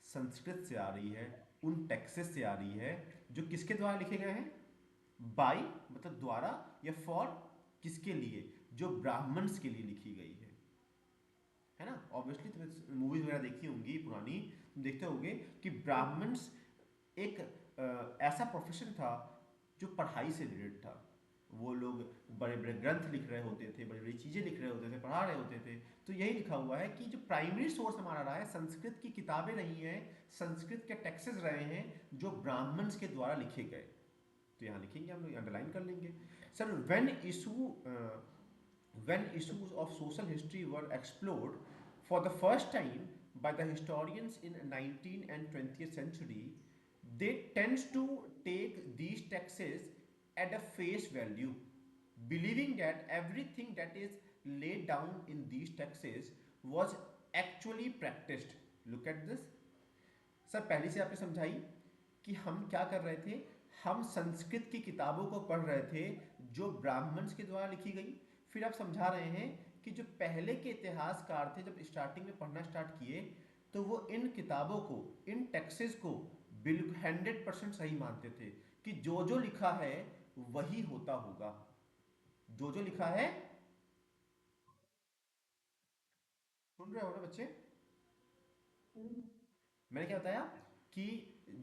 संस्कृत से आ रही है, उन टेक्सेस से आ रही है जो किसके द्वारा लिखे गए हैं? बाय मतलब द्वारा, या फॉर किसके लिए? जो ब्राह्मण्स के लिए लिखी गई है ना। ऑब्वियसली तुमने मूवीज वगैरह देखी होंगी पुरानी, तुम देखते होंगे कि ब्राह्मण्स एक ऐसा प्रोफेशन था जो पढ़ाई से रिलेटेड था। वो लोग बड़े बड़े ग्रंथ लिख रहे होते थे, बड़ी बड़ी चीज़ें लिख रहे होते थे, पढ़ा रहे होते थे। तो यही लिखा हुआ है कि जो प्राइमरी सोर्स हमारा रहा है संस्कृत की किताबें नहीं है, संस्कृत के टेक्सेस रहे हैं जो ब्राह्मण्स के द्वारा लिखे गए। तो यहाँ लिखेंगे हम लोग, अंडरलाइन कर लेंगे। Sir when issues of social history were explored for the first time by the historians in 19th and 20th century, they tend to take these texts at a face value, believing that everything that is laid down in these texts was actually practiced. Look at this. Sir पहले से आपने समझाई कि हम क्या कर रहे थे, हम संस्कृत की किताबों को पढ़ रहे थे जो ब्राह्मण्स के द्वारा लिखी गई। फिर आप समझा रहे हैं कि जो पहले के इतिहासकार थे जब स्टार्टिंग में पढ़ना स्टार्ट किए तो वो इन किताबों को, इन टेक्सेस को बिल्कुल 100% सही मानते थे कि जो जो लिखा है वही होता होगा। जो जो लिखा है, सुन रहे हो ना बच्चे? मैंने क्या बताया कि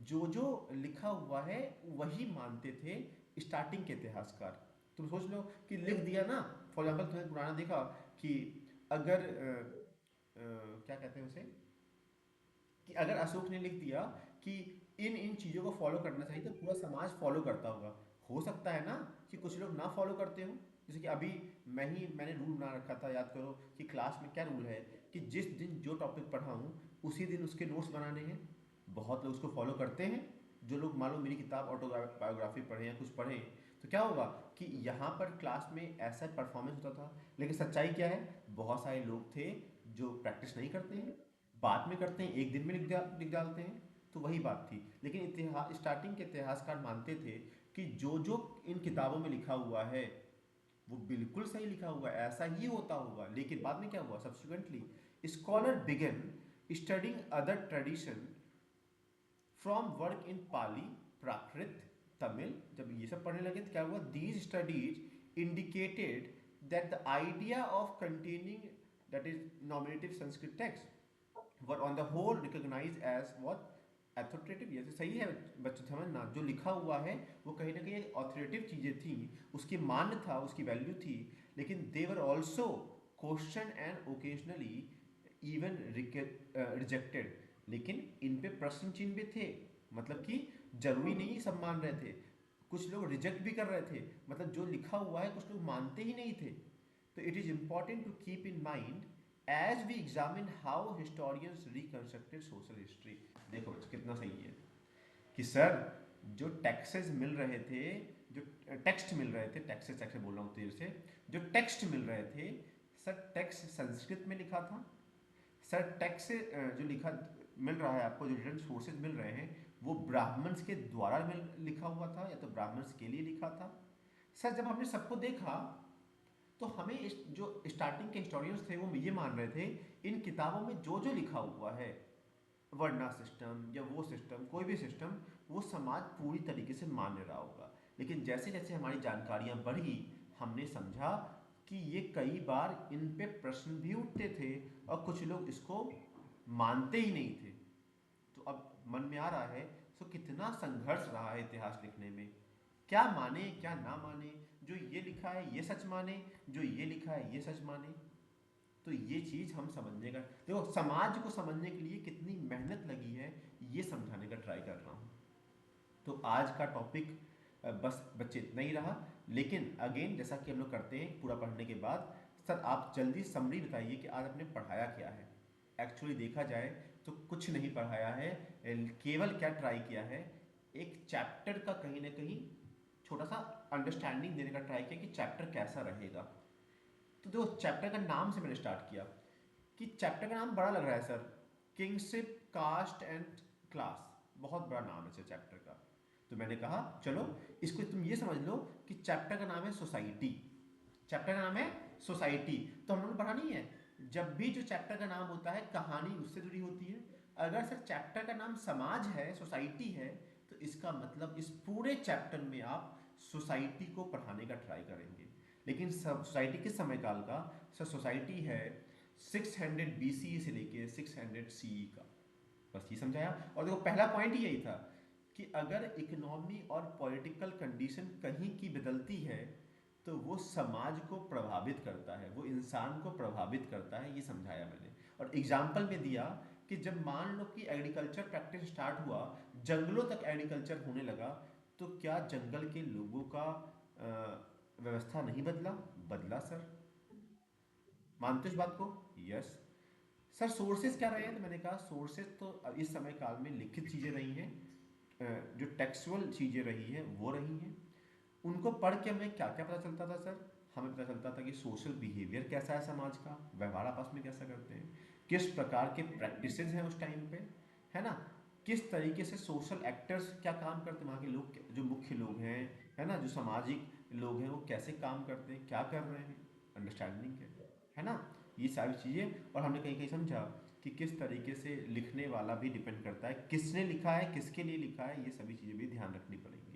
जो जो लिखा हुआ है वही मानते थे स्टार्टिंग के इतिहासकार। तुम सोच लो कि लिख दिया ना, फॉर एग्जाम्पल तुमने पुराना देखा कि अगर क्या कहते हैं उसे, कि अगर अशोक ने लिख दिया कि इन इन चीज़ों को फॉलो करना चाहिए तो पूरा समाज फॉलो करता होगा। हो सकता है ना कि कुछ लोग ना फॉलो करते हो, जैसे कि अभी मैंने रूल बना रखा था, याद करो कि क्लास में क्या रूल है कि जिस दिन जो टॉपिक पढ़ाऊँ उसी दिन उसके नोट्स बनाने हैं। बहुत लोग उसको फॉलो करते हैं। जो लोग मान लो मेरी किताब ऑटोबायोग्राफी पढ़े या कुछ पढ़े तो क्या होगा कि यहाँ पर क्लास में ऐसा परफॉर्मेंस होता था, लेकिन सच्चाई क्या है, बहुत सारे लोग थे जो प्रैक्टिस नहीं करते हैं, बाद में करते हैं, एक दिन में लिख डालते हैं। तो वही बात थी। लेकिन इतिहास स्टार्टिंग के इतिहासकार मानते थे कि जो जो इन किताबों में लिखा हुआ है वो बिल्कुल सही लिखा हुआ है, ऐसा ही होता होगा। लेकिन बाद में क्या हुआ, subsequently scholar began studying other tradition from work in Pali, Prakrit, Tamil. जब ये सब पढ़ने लगे तो क्या हुआ, these studies indicated that the idea of containing, that is nominative Sanskrit text, were on the whole recognized as what authoritative. ये तो सही है बच्चों, समझना, जो लिखा हुआ है वो कहीं ना कहीं ऑथोरेटिव चीज़ें थी, उसकी मान्य था, उसकी वैल्यू थी, लेकिन they were also question and occasionally even rejected. लेकिन इन पे प्रश्न चिन्ह भी थे, मतलब कि जरूरी नहीं सब मान रहे थे, कुछ लोग रिजेक्ट भी कर रहे थे, मतलब जो लिखा हुआ है कुछ लोग मानते ही नहीं थे। तो it is important to keep in mind as we examine how historians reconstructed social history. देखो बच्चों कितना सही है कि सर जो टैक्सेस मिल रहे थे, जो टेक्स्ट मिल रहे थे, टैक्सेस टैक्सेस बोल रहा हूँ तेरे से, जो टेक्स्ट मिल रहे थे सर, टेक्स्ट संस्कृत में लिखा था सर, टेक्स्ट जो लिखा मिल रहा है आपको, जो रिटर्न सोर्सेज मिल रहे हैं वो ब्राह्मण्स के द्वारा लिखा हुआ था या तो ब्राह्मण्स के लिए लिखा था। सर जब हमने सबको देखा तो हमें जो स्टार्टिंग के हिस्टोरियंस थे वो ये मान रहे थे इन किताबों में जो जो लिखा हुआ है, वर्णा सिस्टम या वो सिस्टम, कोई भी सिस्टम, वो समाज पूरी तरीके से मान रहा होगा। लेकिन जैसे जैसे हमारी जानकारियाँ बढ़ी, हमने समझा कि ये कई बार इन पे प्रश्न भी उठते थे और कुछ लोग इसको मानते ही नहीं थे। तो अब मन में आ रहा है तो कितना संघर्ष रहा है इतिहास लिखने में, क्या माने क्या ना माने, जो ये लिखा है ये सच माने, जो ये लिखा है ये सच माने। तो ये चीज़ हम समझने का, देखो समाज को समझने के लिए कितनी मेहनत लगी है ये समझाने का ट्राई कर रहा हूँ। तो आज का टॉपिक बस बच्चे इतना ही रहा, लेकिन अगेन जैसा कि हम लोग करते हैं पूरा पढ़ने के बाद, सर आप जल्दी समरी बताइए कि आज आपने पढ़ाया क्या है। एक्चुअली देखा जाए तो कुछ नहीं पढ़ाया है, केवल क्या ट्राई किया है, एक चैप्टर का कहीं ना कहीं छोटा सा अंडरस्टैंडिंग देने का ट्राई किया कि चैप्टर कैसा रहेगा। तो देखो चैप्टर का नाम से मैंने स्टार्ट किया कि चैप्टर का नाम बड़ा लग रहा है sir, kingship caste and class, बहुत बड़ा नाम है सर चैप्टर का। तो मैंने कहा चलो इसको तुम ये समझ लो कि चैप्टर का नाम है सोसाइटी, चैप्टर का नाम है सोसाइटी। तो हम लोगों ने पढ़ा नहीं है, जब भी जो चैप्टर का नाम होता है कहानी उससे जुड़ी होती है। अगर सर चैप्टर का नाम समाज है, सोसाइटी है, तो इसका मतलब इस पूरे चैप्टर में आप सोसाइटी को पढ़ाने का ट्राई करेंगे। लेकिन सोसाइटी किस समय काल का सर, सोसाइटी है 600 BC से लेके 600 CE का, बस ये समझाया। और देखो पहला पॉइंट ही यही था कि अगर इकोनॉमी और पॉलिटिकल कंडीशन कहीं की बदलती है तो वो समाज को प्रभावित करता है, वो इंसान को प्रभावित करता है, ये समझाया मैंने। और एग्जाम्पल में दिया कि जब मान लो कि एग्रीकल्चर प्रैक्टिस स्टार्ट हुआ, जंगलों तक एग्रीकल्चर होने लगा, तो क्या जंगल के लोगों का व्यवस्था नहीं बदला? बदला सर, मानते हो इस बात को? यस। सर सोर्सेज क्या रहे हैं? तो मैंने कहा सोर्सेज तो इस समय काल में लिखित चीज़ें रही हैं, जो टेक्सुअल चीज़ें रही हैं वो रही हैं। उनको पढ़ के हमें क्या क्या पता चलता था सर? हमें पता चलता था कि सोशल बिहेवियर कैसा है समाज का, व्यवहार आपस में कैसा करते हैं, किस प्रकार के प्रैक्टिसेस हैं उस टाइम पे, है ना, किस तरीके से सोशल एक्टर्स क्या काम करते हैं, वहाँ के लोग जो मुख्य लोग हैं, है ना, जो सामाजिक लोग हैं वो कैसे काम करते हैं, क्या कर रहे हैं, अंडरस्टैंडिंग है ना, ये सारी चीज़ें। और हमने कहीं कहीं समझा कि किस तरीके से लिखने वाला भी डिपेंड करता है, किसने लिखा है, किसके लिए लिखा है, ये सभी चीज़ें भी ध्यान रखनी पड़ेंगी।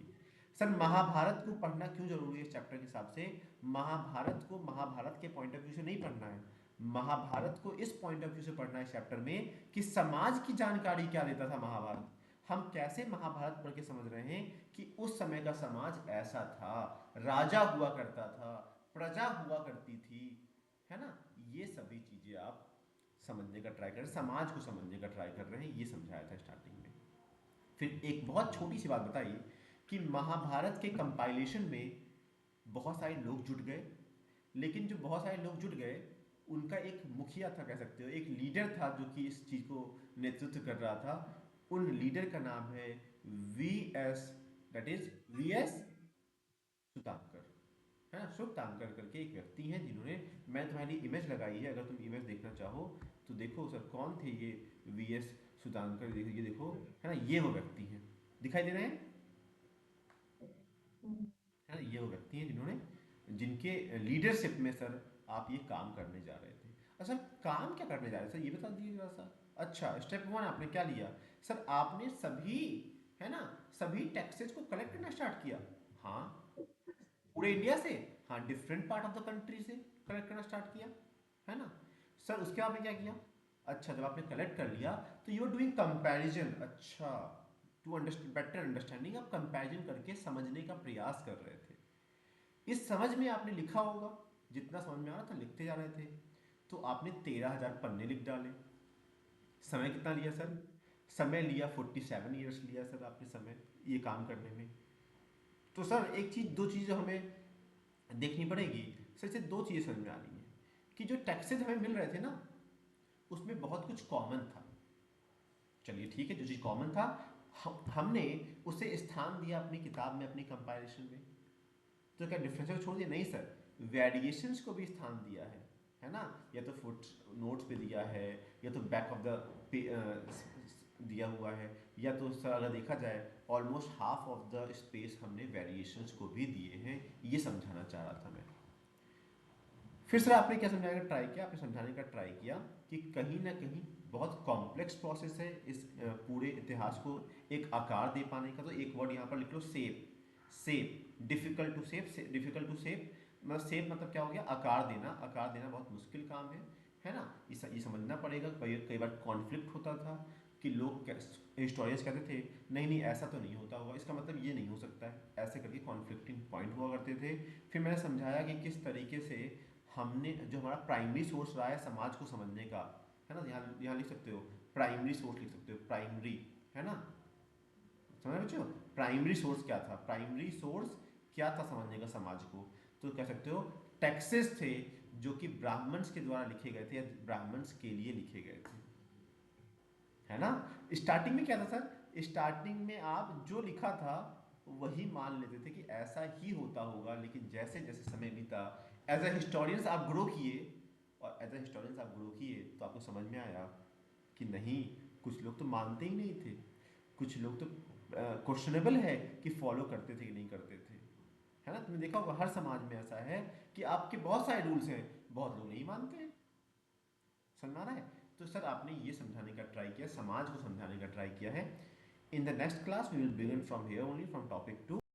सर महाभारत को पढ़ना क्यों जरूरी है इस चैप्टर के हिसाब से? महाभारत को महाभारत के पॉइंट ऑफ व्यू से नहीं पढ़ना है, महाभारत को इस पॉइंट ऑफ व्यू से पढ़ना है इस चैप्टर में कि समाज की जानकारी क्या देता था महाभारत, हम कैसे महाभारत पढ़ के समझ रहे हैं कि उस समय का समाज ऐसा था, राजा हुआ करता था, प्रजा हुआ करती थी, है ना, ये सभी चीजें आप समझने का ट्राई कर रहे हैं, समाज को समझने का ट्राई कर रहे हैं, ये समझाया था स्टार्टिंग में। फिर एक बहुत छोटी सी बात बताई कि महाभारत के कंपाइलेशन में बहुत सारे लोग जुट गए, लेकिन जो बहुत सारे लोग जुट गए उनका एक मुखिया था, कह सकते हो एक लीडर था जो कि इस चीज़ को नेतृत्व कर रहा था। उन लीडर का नाम है VS, दैट इज VS सुतांकर, है ना, सुतांकर करके एक व्यक्ति हैं जिन्होंने, मैं तुम्हारी इमेज लगाई है, अगर तुम इमेज देखना चाहो तो देखो सर कौन थे ये VS सुतांकर, ये देखो, है ना, ये वो व्यक्ति हैं, दिखाई दे रहे हैं, है ना, ये वो व्यक्ति हैं जिन्होंने, जिनके लीडरशिप में सर आप ये काम करने जा रहे थे। अच्छा काम क्या करने जा रहे थे सर, ये बता दीजिए जरा सा। अच्छा स्टेप 1 आपने क्या लिया सर? आपने सभी, है ना, सभी टैक्सेस को कलेक्ट करना स्टार्ट किया। हाँ, पूरे इंडिया से हाँ, different part of the country से कलेक्ट करना स्टार्ट किया, है ना सर। उसके बाद आपने क्या किया, अच्छा जब आपने कलेक्ट कर लिया तो यू आर डूइंग कंपैरिजन, अच्छा टू बेटर अंडरस्टैंडिंग, आप कंपैरिजन करके समझने का प्रयास कर रहे थे। इस समझ में आपने लिखा होगा, जितना समझ में आ रहा था लिखते जा रहे थे, तो आपने 13,000 पन्ने लिख डाले। समय कितना लिया सर, समय लिया 47 ईयर्स लिया सर आपने समय ये काम करने में। तो सर एक चीज़, दो चीज़ हमें देखनी पड़ेगी सर, से दो चीज़ें समझ में आ रही हैं कि जो टैक्सेज हमें मिल रहे थे ना उसमें बहुत कुछ कॉमन था। चलिए ठीक है, जो चीज़ कॉमन था हमने उसे स्थान दिया अपनी किताब में, अपनी कंपाइलेशन में। तो क्या डिफरेंस को छोड़ दिया, नहीं सर, वेरिएशंस को भी स्थान दिया है ना। या तो फुट नोट्स पे दिया है, या तो बैक ऑफ द दिया हुआ है, या तो सर अगर देखा जाए almost half of the space हमने वेरिएशंस को भी दिए हैं। ये समझाना चाह रहा था मैं। फिर सर आपने क्या समझाने का ट्राई किया, आपने समझाने का ट्राई किया कि कहीं ना कहीं बहुत कॉम्प्लेक्स प्रोसेस है इस पूरे इतिहास को एक आकार दे पाने का। तो एक वर्ड यहाँ पर लिख लो, sap. Sap, difficult to sap, difficult to sap मतलब सेप मतलब क्या हो गया, आकार देना। आकार देना बहुत मुश्किल काम है ना। ये समझना पड़ेगा। कई बार कॉन्फ्लिक्ट होता था कि लोग हिस्टोरियंस कहते थे नहीं नहीं ऐसा तो नहीं होता होगा, इसका मतलब ये नहीं हो सकता है, ऐसे करके कॉन्फ्लिक्टिंग पॉइंट हुआ करते थे। फिर मैंने समझाया कि किस तरीके से हमने जो हमारा प्राइमरी सोर्स रहा है समाज को समझने का, है ना, यहाँ लिख सकते हो प्राइमरी सोर्स, लिख सकते हो प्राइमरी, है ना, समझ रहे हो। प्राइमरी सोर्स क्या था, प्राइमरी सोर्स क्या था समझने का समाज को, तो कह सकते हो टैक्सेस थे जो कि ब्राह्मण्स के द्वारा लिखे गए थे या ब्राह्मण्स के लिए लिखे गए थे, है ना। स्टार्टिंग में क्या था सर, स्टार्टिंग में आप जो लिखा था वही मान लेते थे कि ऐसा ही होता होगा, लेकिन जैसे जैसे समय बीता एज ए हिस्टोरियंस आप ग्रो किए, और एज ए हिस्टोरियंस आप ग्रो किए तो आपको समझ में आया कि नहीं, कुछ लोग तो मानते ही नहीं थे, कुछ लोग तो क्वेश्चनेबल है कि फॉलो करते थे कि नहीं करते थे, है ना। तुमने देखा होगा हर समाज में ऐसा है कि आपके बहुत सारे रूल्स हैं, बहुत लोग नहीं मानते हैं, समझ आ रहा है। तो सर आपने ये समझाने का ट्राई किया, समाज को समझाने का ट्राई किया है। In the next class we will begin from here only, from topic 2।